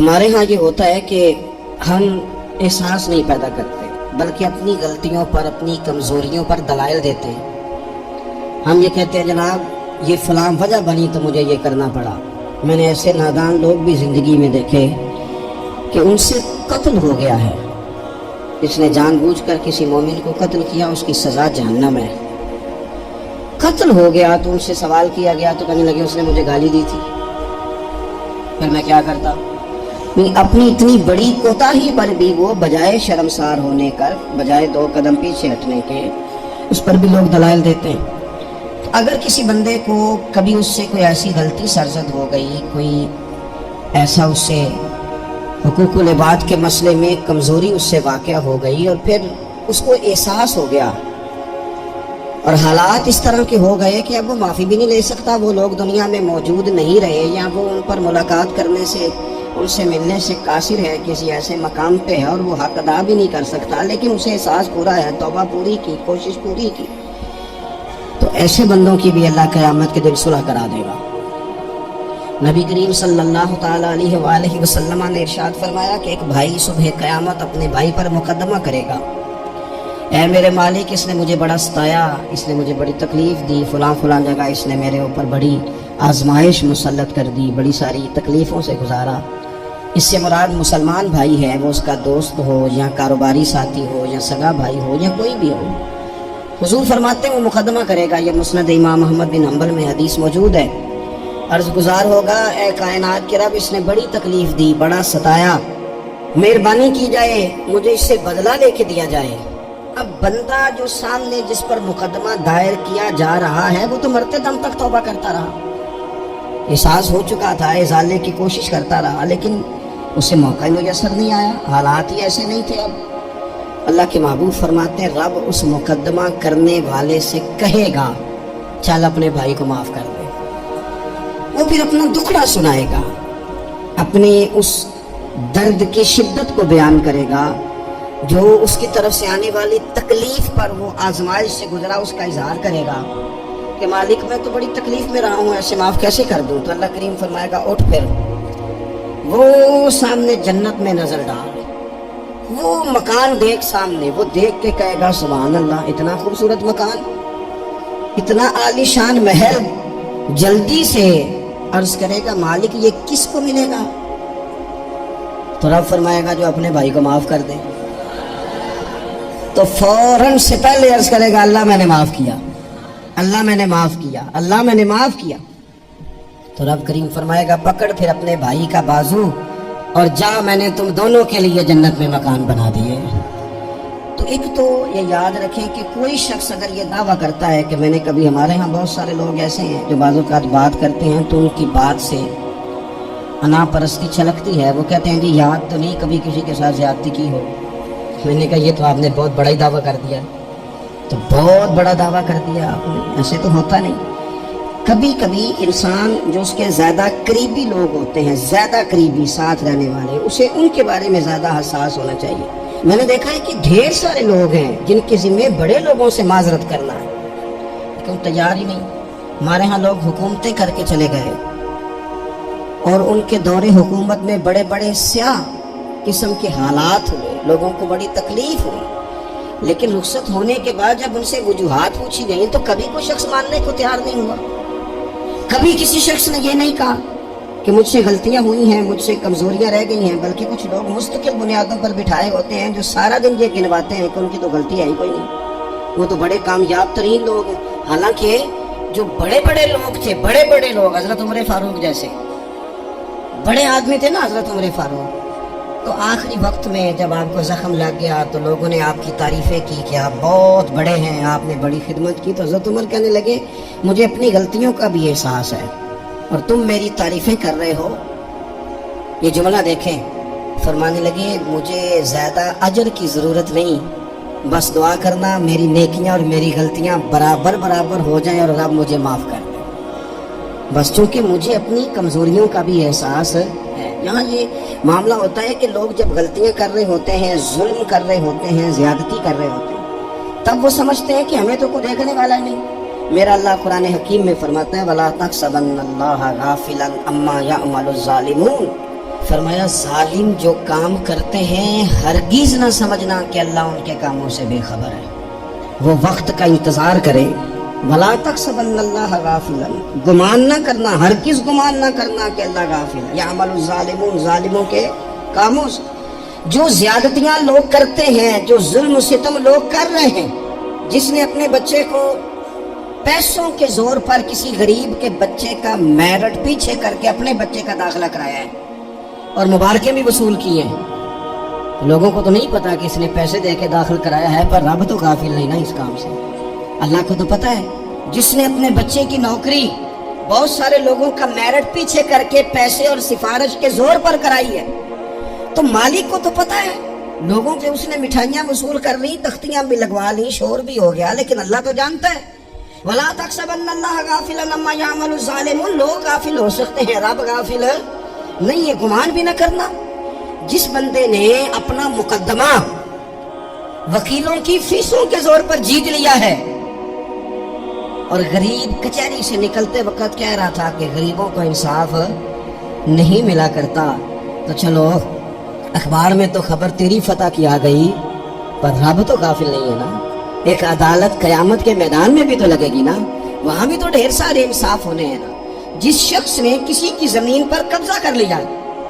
ہمارے ہاں یہ ہوتا ہے کہ ہم احساس نہیں پیدا کرتے، بلکہ اپنی غلطیوں پر، اپنی کمزوریوں پر دلائل دیتے ہیں۔ ہم یہ کہتے ہیں جناب یہ فلاں وجہ بنی تو مجھے یہ کرنا پڑا۔ میں نے ایسے نادان لوگ بھی زندگی میں دیکھے کہ ان سے قتل ہو گیا ہے، جس نے جان بوجھ کر کسی مومن کو قتل کیا اس کی سزا جہنم ہے۔ قتل ہو گیا تو ان سے سوال کیا گیا تو کہنے لگے اس نے مجھے گالی دی تھی، پھر میں کیا کرتا؟ اپنی اتنی بڑی کوتاہی پر بھی وہ بجائے شرمسار ہونے کر، بجائے 2 قدم پیچھے ہٹنے کے، اس پر بھی لوگ دلائل دیتے ہیں۔ اگر کسی بندے کو کبھی اس سے کوئی ایسی غلطی سرزد ہو گئی، کوئی ایسا اس سے حقوق العباد کے مسئلے میں کمزوری اس سے واقع ہو گئی اور پھر اس کو احساس ہو گیا اور حالات اس طرح کے ہو گئے کہ اب وہ معافی بھی نہیں لے سکتا، وہ لوگ دنیا میں موجود نہیں رہے یا وہ ان پر ملاقات کرنے سے، ان سے ملنے سے قاصر ہے، کسی ایسے مقام پہ ہے اور وہ حق ادا بھی نہیں کر سکتا، لیکن اسے احساس پورا ہے، توبہ پوری کی، کوشش پوری کی، تو ایسے بندوں کی بھی اللہ قیامت کے دن صلح کرا دے گا۔ نبی کریم صلی اللہ تعالیٰ علیہ وآلہ وسلم نے ارشاد فرمایا کہ ایک بھائی صبح قیامت اپنے بھائی پر مقدمہ کرے گا، اے میرے مالک اس نے مجھے بڑا ستایا، اس نے مجھے بڑی تکلیف دی، فلاں فلاں جگہ اس نے میرے اوپر بڑی آزمائش مسلط کر دی، بڑی ساری تکلیفوں سے گزارا۔ اس سے مراد مسلمان بھائی ہے، وہ اس کا دوست ہو یا کاروباری ساتھی ہو یا سگا بھائی ہو یا کوئی بھی ہو۔ حضور فرماتے ہیں وہ مقدمہ کرے گا، یہ مسند امام احمد بن حنبل میں حدیث موجود ہے۔ عرض گزار ہوگا اے کائنات کے رب اس نے بڑی تکلیف دی، بڑا ستایا، مہربانی کی جائے مجھے اس سے بدلہ لے کے دیا جائے۔ اب بندہ جو سامنے جس پر مقدمہ دائر کیا جا رہا ہے وہ تو مرتے دم تک توبہ کرتا رہا، احساس ہو چکا تھا، ازالے کی کوشش کرتا رہا، لیکن اسے موقع میسر نہیں آیا، حالات ہی ایسے نہیں تھے۔ اب اللہ کے محبوب فرماتے ہیں رب اس مقدمہ کرنے والے سے کہے گا چل اپنے بھائی کو معاف کر دے، وہ پھر اپنا دکھڑا سنائے گا، اپنے اس درد کی شدت کو بیان کرے گا، جو اس کی طرف سے آنے والی تکلیف پر وہ آزمائش سے گزرا اس کا اظہار کرے گا کہ مالک میں تو بڑی تکلیف میں رہا ہوں، ایسے معاف کیسے کر دوں؟ تو اللہ کریم فرمائے گا اٹھ، پھر وہ سامنے جنت میں نظر ڈال، وہ مکان دیکھ سامنے، وہ دیکھ کے کہے گا سبحان اللہ اتنا خوبصورت مکان، اتنا عالی شان محل، جلدی سے عرض کرے گا مالک یہ کس کو ملے گا؟ تو رب فرمائے گا جو اپنے بھائی کو معاف کر دے، تو فوراً سے پہلے عرض کرے گا اللہ میں نے معاف کیا، اللہ میں نے معاف کیا، اللہ میں نے معاف کیا۔ تو رب کریم فرمائے گا پکڑ پھر اپنے بھائی کا بازو اور جا، میں نے تم دونوں کے لیے جنت میں مکان بنا دیے۔ تو ایک تو یہ یاد رکھیں کہ کوئی شخص اگر یہ دعویٰ کرتا ہے کہ میں نے کبھی، ہمارے ہاں بہت سارے لوگ ایسے ہیں جو بعض اوقات بات کرتے ہیں تو ان کی بات سے انا پرستی چھلکتی ہے، وہ کہتے ہیں جی یاد تو نہیں کبھی کسی کے ساتھ زیادتی کی ہو۔ میں نے کہا یہ تو آپ نے بہت بڑا ہی دعویٰ کر دیا، تو بہت بڑا دعویٰ کر دیا آپ نے، ایسے تو ہوتا نہیں۔ کبھی کبھی انسان جو اس کے زیادہ قریبی لوگ ہوتے ہیں، زیادہ قریبی ساتھ رہنے والے، اسے ان کے بارے میں زیادہ حساس ہونا چاہیے۔ میں نے دیکھا ہے کہ ڈھیر سارے لوگ ہیں جن کے ذمہ بڑے لوگوں سے معذرت کرنا ہے لیکن تیار ہی نہیں۔ ہمارے ہاں لوگ حکومتیں کر کے چلے گئے اور ان کے دور حکومت میں بڑے بڑے سیاہ قسم کے حالات ہوئے، لوگوں کو بڑی تکلیف ہوئی، لیکن رخصت ہونے کے بعد جب ان سے وجوہات پوچھی گئی تو کبھی کوئی شخص ماننے کو تیار نہیں ہوا، کبھی کسی شخص نے یہ نہیں کہا کہ مجھ سے غلطیاں ہوئی ہیں، مجھ سے کمزوریاں رہ گئی ہیں، بلکہ کچھ لوگ مستقل بنیادوں پر بٹھائے ہوتے ہیں جو سارا دن یہ گنواتے ہیں کہ ان کی تو غلطی ہے ہی کوئی نہیں، وہ تو بڑے کامیاب ترین لوگ ہیں۔ حالانکہ جو بڑے بڑے لوگ تھے، بڑے بڑے لوگ، حضرت عمر فاروق جیسے بڑے آدمی تھے نا، حضرت عمر فاروق، تو آخری وقت میں جب آپ کو زخم لگ گیا تو لوگوں نے آپ کی تعریفیں کی کہ آپ بہت بڑے ہیں، آپ نے بڑی خدمت کی، تو حضرت عمر کہنے لگے مجھے اپنی غلطیوں کا بھی احساس ہے اور تم میری تعریفیں کر رہے ہو۔ یہ جملہ دیکھیں، فرمانے لگے مجھے زیادہ اجر کی ضرورت نہیں، بس دعا کرنا میری نیکیاں اور میری غلطیاں برابر برابر ہو جائیں اور رب مجھے معاف کر دے، بس چونکہ مجھے اپنی کمزوریوں کا بھی احساس ہے۔ یہاں یہ معاملہ ہوتا ہے کہ لوگ جب غلطیاں کر رہے ہوتے ہیں، ظلم کر رہے ہوتے ہیں، زیادتی کر رہے ہوتے ہیں، تب وہ سمجھتے ہیں کہ ہمیں تو کوئی دیکھنے والا نہیں۔ میرا اللہ قرآن حکیم میں فرماتا ہے وَلَا تَحْسَبَنَّ اللَّهَ غَافِلًا عَمَّا يَعْمَلُ الظَّالِمُونَ، فرمایا ظالم جو کام کرتے ہیں ہرگز نہ سمجھنا کہ اللہ ان کے کاموں سے بے خبر ہے، وہ وقت کا انتظار کرے۔ وَلَا تَحْسَبَنَّ اللَّهَ غَافِلًا، گمان نہ کرنا، ہرگز گمان نہ کرنا کہ اللہ غافل ہے۔ یعمل الظالمون، ظالموں کے کاموں سے، جو زیادتیاں لوگ کرتے ہیں، جو ظلم و ستم لوگ کر رہے ہیں۔ جس نے اپنے بچے کو پیسوں کے زور پر کسی غریب کے بچے کا میرٹ پیچھے کر کے اپنے بچے کا داخلہ کرایا ہے اور مبارکیں بھی وصول کی ہیں، لوگوں کو تو نہیں پتا کہ اس نے پیسے دے کے داخل کرایا ہے، پر رب تو غافل نہیں نا اس کام سے، اللہ کو تو پتا ہے۔ جس نے اپنے بچے کی نوکری بہت سارے لوگوں کا میرٹ پیچھے کر کے پیسے اور سفارش کے زور پر کرائی ہے، تو مالک کو تو پتا ہے، لوگوں سے اس نے مٹھائیاں وصول کر لی، تختیاں بھی لگوا لی، شور بھی ہو گیا، لیکن اللہ تو جانتا ہے۔ وَلَا تَحْسَبَنَّ اللَّهَ غَافِلًا عَمَّا يَعْمَلُ الظَّالِمُونَ، لوگ غافل ہو سکتے ہیں، رب غافل نہیں ہے۔ گمان بھی نہ کرنا، جس بندے نے اپنا مقدمہ وکیلوں کی فیسوں کے زور پر جیت لیا ہے اور غریب کچہری سے نکلتے وقت کہہ رہا تھا کہ غریبوں کو انصاف نہیں ملا کرتا، تو چلو اخبار میں تو خبر تیری فتح کی آ گئی، پر رب تو غافل نہیں ہے نا۔ ایک عدالت قیامت کے میدان میں بھی تو لگے گی نا، وہاں بھی تو ڈھیر سارے انصاف ہونے ہیں نا۔ جس شخص نے کسی کی زمین پر قبضہ کر لیا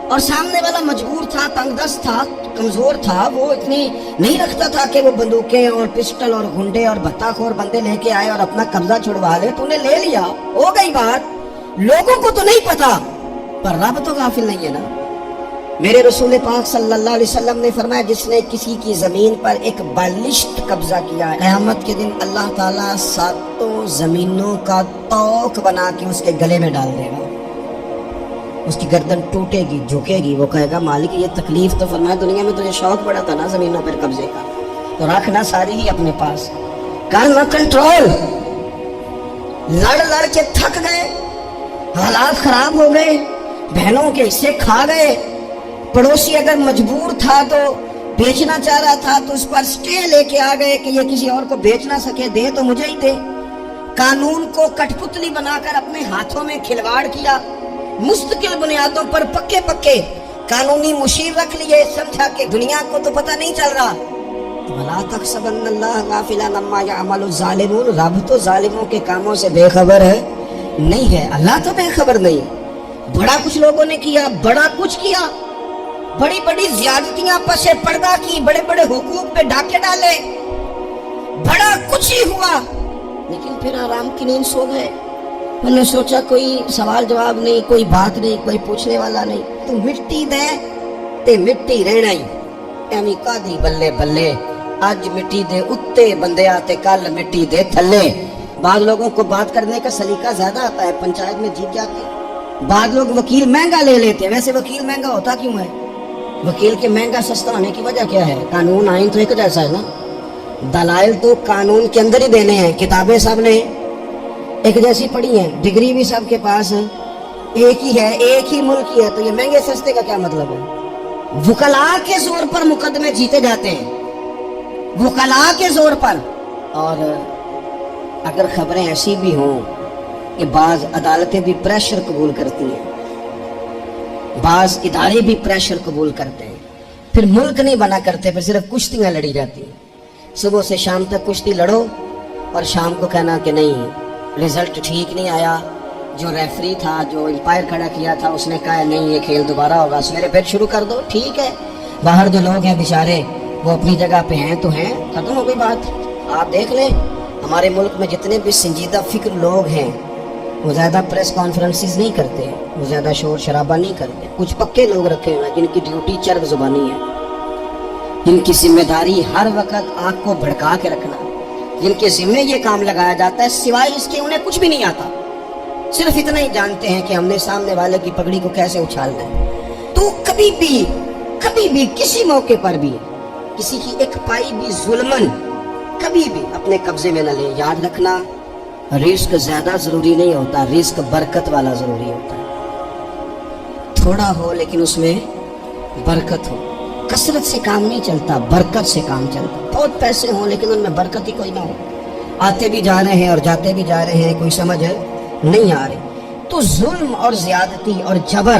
اور سامنے والا مجبور تھا، تنگ دست تھا، کمزور تھا، وہ اتنی نہیں رکھتا تھا کہ وہ بندوقیں اور پسٹل اور گھنڈے اور بھتہ خور بندے لے کے آئے اور اپنا قبضہ چھڑوا لے، تو نے لے لیا، ہو گئی بات، لوگوں کو تو نہیں پتا، پر رب تو غافل نہیں ہے نا۔ میرے رسول پاک صلی اللہ علیہ وسلم نے فرمایا جس نے کسی کی زمین پر ایک بالشت قبضہ کیا ہے، قیامت کے دن اللہ تعالیٰ ساتوں زمینوں کا توق بنا کے اس کے گلے میں ڈال دے گا، اس کی گردن ٹوٹے گی، جھکے گی، وہ کہے گا مالک یہ تکلیف تو فرمایا دنیا میں تجھے شوق پڑا تھا نا زمینوں پر قبضے کا، تو رکھنا ساری ہی اپنے پاس، کرنا کنٹرول۔ لڑ لڑ کے تھک گئے، حالات خراب ہو گئے، بہنوں کے حصے کھا گئے، پڑوسی اگر مجبور تھا تو بیچنا چاہ رہا تھا تو اس پر سٹے لے کے آ گئے کہ یہ کسی اور کو بیچ نہ سکے، دے تو مجھے ہی دے۔ قانون کو کٹ پتلی بنا کر اپنے ہاتھوں میں کھلواڑ کیا، مستقل بنیادوں پر پکے پکے قانونی مشیر رکھ لیے، سمجھا کہ دنیا کو تو پتہ نہیں چل رہا۔ وَلَا تَحْسَبَنَّ اللَّهَ غَافِلًا عَمَّا يَعْمَلُ الظَّالِمُونَ، رب تو ظالموں کے کاموں سے بے خبر ہے نہیں ہے، اللہ تو بے خبر نہیں۔ بڑا کچھ لوگوں نے کیا، بڑا کچھ کیا، بڑی بڑی زیادتیاں پس پردہ کی، بڑے بڑے حقوق پہ ڈاکے ڈالے، بڑا کچھ ہی ہوا، لیکن پھر آرام کی نیند سو گئے۔ انہوں نے سوچا کوئی سوال جواب نہیں، کوئی بات نہیں، کوئی پوچھنے والا نہیں، تو مٹی دے تے مٹی رہنا ہی، ایمی قادی بلے بلے، آج مٹی دے اتے بندے آتے، کل مٹی دے تھلے۔ بعض لوگوں کو بات کرنے کا سلیقہ زیادہ آتا ہے، پنچایت میں جیت جاتے ہیں۔ بعض لوگ وکیل مہنگا لے لیتے ہیں، ویسے وکیل مہنگا ہوتا کیوں ہے؟ وکیل کے مہنگا سستا ہونے کی وجہ کیا ہے؟ قانون آئین تو ایک جیسا ہے نا، دلائل تو قانون کے اندر ہی دینے ہیں، کتابیں سب نے ایک جیسی پڑھی ہیں، ڈگری بھی سب کے پاس ایک ہی ہے، ایک ہی ملک ہی ہے، تو یہ مہنگے سستے کا کیا مطلب ہے؟ وکلاء کے زور پر مقدمے جیتے جاتے ہیں، وکلاء کے زور پر۔ اور اگر خبریں ایسی بھی ہوں کہ بعض عدالتیں بھی پریشر قبول کرتی ہیں، بعض ادارے بھی پریشر قبول کرتے ہیں، پھر ملک نہیں بنا کرتے، پھر صرف کشتیاں لڑی جاتی ہیں، صبح سے شام تک کشتی لڑو اور شام کو کہنا کہ نہیں رزلٹ ٹھیک نہیں آیا، جو ریفری تھا، جو امپائر کھڑا کیا تھا، اس نے کہا نہیں یہ کھیل دوبارہ ہوگا، سویرے پھر شروع کر دو، ٹھیک ہے۔ باہر جو لوگ ہیں بیچارے وہ اپنی جگہ پہ ہیں تو ہیں، ختم ہو گئی بات۔ آپ دیکھ لیں ہمارے ملک میں جتنے بھی سنجیدہ فکر لوگ ہیں وہ زیادہ پریس کانفرنسز نہیں کرتے، وہ زیادہ شور شرابہ نہیں کرتے، کچھ پکے لوگ رکھے ہوئے ہیں جن کی ڈیوٹی چرب زبانی ہے، جن کی ذمہ داری ہر وقت آنکھ کو بھڑکا کے رکھنا، جن کے ذمہ یہ کام لگایا جاتا ہے، سوائے اس کے انہیں کچھ بھی نہیں آتا، صرف اتنا ہی جانتے ہیں کہ ہم نے سامنے والے کی پگڑی کو کیسے اچھالنا ہے۔ تو کبھی بھی کسی موقع پر بھی کسی کی ایک پائی بھی ظلمن کبھی بھی اپنے قبضے میں نہ لے۔ یاد رکھنا رزق زیادہ ضروری نہیں ہوتا، رزق برکت والا ضروری ہوتا ہے، تھوڑا ہو لیکن اس میں برکت ہو، کثرت سے کام نہیں چلتا، برکت سے کام چلتا۔ بہت پیسے ہوں لیکن ان میں برکت ہی کوئی نہ ہو، آتے بھی جا رہے ہیں اور جاتے بھی جا رہے ہیں، کوئی سمجھ نہیں آ رہی۔ تو ظلم اور زیادتی اور جبر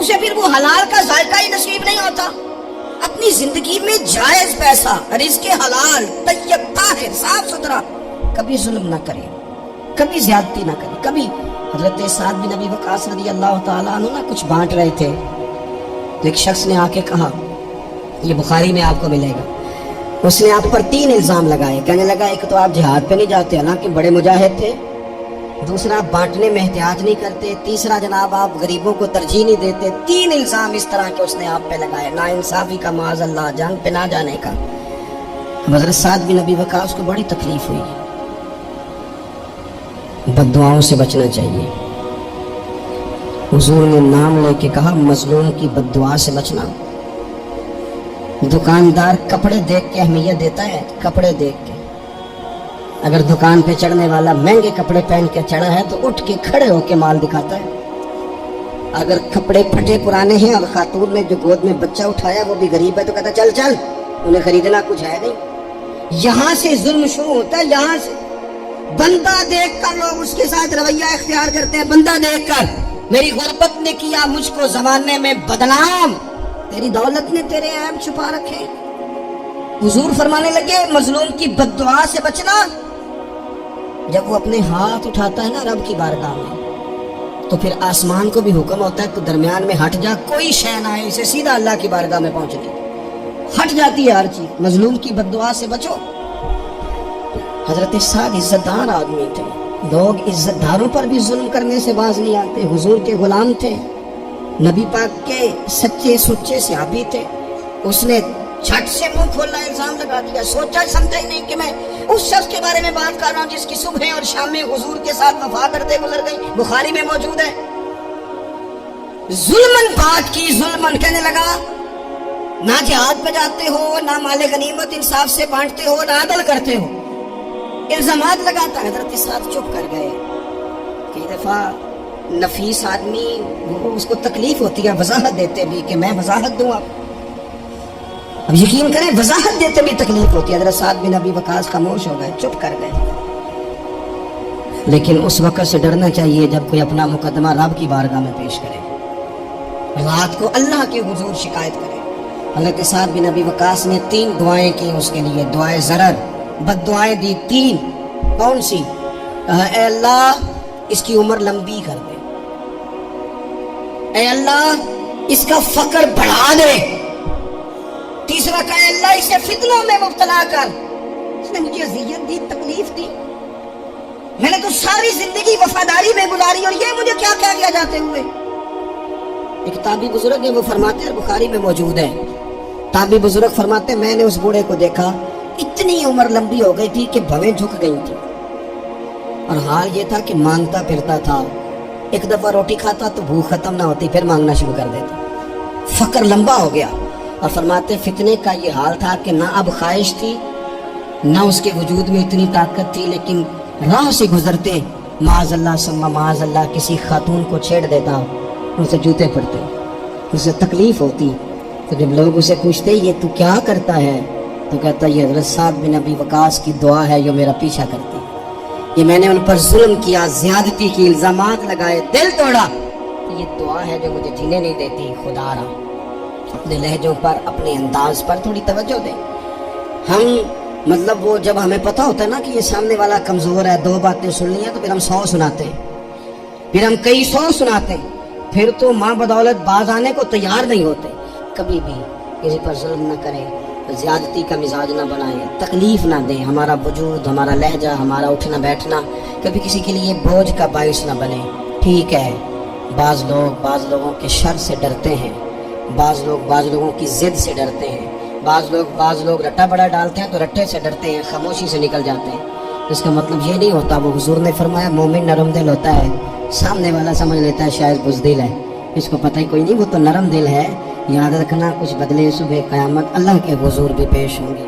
اسے پھر وہ حلال کا ذائقہ ہی نصیب نہیں ہوتا. اپنی زندگی میں جائز پیسہ، رزق حلال، طیب طاہر، صاف ستھرا، کبھی ظلم نہ کرے، کبھی زیادتی نہ کرے. کبھی حضرت سعد بن ابی وقاص رضی اللہ تعالیٰ عنہ نا کچھ بانٹ رہے تھے تو ایک شخص نے آ کے کہا، یہ بخاری میں آپ کو ملے گا، اس نے آپ پر 3 الزام لگائے. کہنے لگا ایک تو آپ جہاد پہ نہیں جاتے حالانکہ بڑے مجاہد تھے، دوسرا آپ بانٹنے میں احتیاط نہیں کرتے، تیسرا جناب آپ غریبوں کو ترجیح نہیں دیتے. 3 الزام اس طرح کے اس نے آپ پہ لگائے، ناانصافی کا، معاذ اللہ، جنگ پہ نہ جانے کا. حضرت سعد بن ابی وقاص کو بڑی تکلیف ہوئی. بد دعاؤں سے بچنا چاہیے. حضور نے نام لے کے کہا مظلوم کی بد دعا سے بچنا. دکاندار کپڑے دیکھ کے اہمیت دیتا ہے، کپڑے دیکھ کے. اگر دکان پہ چڑھنے والا مہنگے کپڑے پہن کے چڑھا ہے تو اٹھ کے کھڑے ہو کے مال دکھاتا ہے. اگر کپڑے پھٹے پرانے ہیں اور خاتون نے جو گود میں بچہ اٹھایا وہ بھی غریب ہے تو کہتا چل چل، انہیں خریدنا کچھ ہے نہیں. یہاں سے ظلم شروع ہوتا ہے. یہاں سے بندہ دیکھ کر لوگ اس کے ساتھ رویہ اختیار کرتے ہیں. بندہ دیکھ کر، میری غربت نے کیا مجھ کو زمانے میں بدنام، تیری دولت نے تیرے عیب چھپا رکھے. حضور فرمانے لگے مظلوم کی بد دعا سے بچنا. جب وہ اپنے ہاتھ اٹھاتا ہے نا رب کی بارگاہ میں تو پھر آسمان کو بھی حکم ہوتا ہے تو درمیان میں ہٹ جا، کوئی شے نہ ہے اسے سیدھا اللہ کی بارگاہ میں پہنچنے. ہٹ جاتی ہے ہر چیز. مظلوم کی بد دعا سے بچو. حضرت سعد عزت دار آدمی تھے. لوگ عزت داروں پر بھی ظلم کرنے سے باز نہیں آتے. حضور کے غلام تھے، نبی پاک کے سچے سچے صحابی تھے. اس نے جھٹ سے منہ کھولا الزام لگا دیا، سوچا سمجھا ہی نہیں کہ میں اس شخص کے بارے میں بات کر رہا ہوں جس کی صبح اور شام میں حضور کے ساتھ وفا کرتے گزر گئی. بخاری میں موجود ہے. ظلمن بات کی، ظلمن کہنے لگا نہ جہاد پہ جاتے ہو، نہ مال غنیمت انصاف سے بانٹتے ہو، نہ عدل کرتے ہو. الزامات لگاتا. حضرت ساتھ چپ کر گئے. کئی دفعہ نفیس آدمی وہ اس کو تکلیف ہوتی ہے وضاحت دیتے بھی کہ میں وضاحت دوں. آپ اب یقین کریں وضاحت دیتے بھی تکلیف ہوتی ہے. حضرت سعد بن ابی وقاص خاموش ہو گئے، چپ کر گئے. لیکن اس وقت سے ڈرنا چاہیے جب کوئی اپنا مقدمہ رب کی بارگاہ میں پیش کرے، رات کو اللہ کے حضور شکایت کرے. حضرت سعد بن ابی وقاص نے 3 دعائیں کی اس کے لیے. دعائے ضرر، بد دعائیں دی 3. کون سی؟ کہا اے اللہ اس کی عمر لمبی کر دے، اے اللہ اس کا فقر بڑھا دے. تیسرا کہا اے اللہ اسے فتنوں میں مبتلا کر. اس نے مجھے اذیت دی، تکلیف دی، میں نے تو ساری زندگی وفاداری میں گزاری اور یہ مجھے کیا کہہ گیا جاتے ہوئے. ایک تابعی بزرگ ہے وہ فرماتے ہیں، بخاری میں موجود ہے. تابعی بزرگ فرماتے ہیں میں نے اس بوڑھے کو دیکھا اتنی عمر لمبی ہو گئی تھی کہ بھویں جھک گئی تھی اور حال یہ تھا کہ مانگتا پھرتا تھا. ایک دفعہ روٹی کھاتا تو بھوک ختم نہ ہوتی، پھر مانگنا شروع کر دیتا. فقر لمبا ہو گیا. اور فرماتے فتنے کا یہ حال تھا کہ نہ اب خواہش تھی نہ اس کے وجود میں اتنی طاقت تھی، لیکن راہ سے گزرتے معاذ اللہ ثم معاذ اللہ کسی خاتون کو چھیڑ دیتا، اسے جوتے پڑتے، اسے تکلیف ہوتی. تو جب لوگ اسے پوچھتے یہ تو کیا کرتا ہے تو کہتا یہ حضرت سعد بن ابی وقاص کی دعا ہے جو میرا پیچھا کرتی. یہ میں نے ان پر ظلم کیا، زیادتی کی، الزامات لگائے، دل توڑا، یہ دعا ہے جو مجھے جینے نہیں دیتی. خدا را اپنے لہجوں پر، اپنے انداز پر تھوڑی توجہ دیں. ہم مطلب وہ جب ہمیں پتہ ہوتا ہے نا کہ یہ سامنے والا کمزور ہے، 2 باتیں سن لی ہیں تو پھر ہم 100 سناتے ہیں، پھر ہم کئی 100 سناتے ہیں، پھر تو ماں بدولت باز آنے کو تیار نہیں ہوتے. کبھی بھی کسی پر ظلم نہ کریں، زیادتی کا مزاج نہ بنائیں، تکلیف نہ دیں. ہمارا وجود، ہمارا لہجہ، ہمارا اٹھنا بیٹھنا کبھی کسی کے لیے بوجھ کا باعث نہ بنے. ٹھیک ہے بعض لوگوں کے شر سے ڈرتے ہیں، بعض لوگوں کی ضد سے ڈرتے ہیں، بعض لوگ رٹا بڑا ڈالتے ہیں تو رٹے سے ڈرتے ہیں، خاموشی سے نکل جاتے ہیں. اس کا مطلب یہ نہیں ہوتا. وہ حضور نے فرمایا مومن نرم دل ہوتا ہے. سامنے والا سمجھ لیتا ہے شاید بزدل ہے، اس کو پتہ ہی کوئی نہیں وہ تو نرم دل ہے. یاد رکھنا کچھ بدلے صبح قیامت اللہ کے حضور بھی پیش ہوں گے.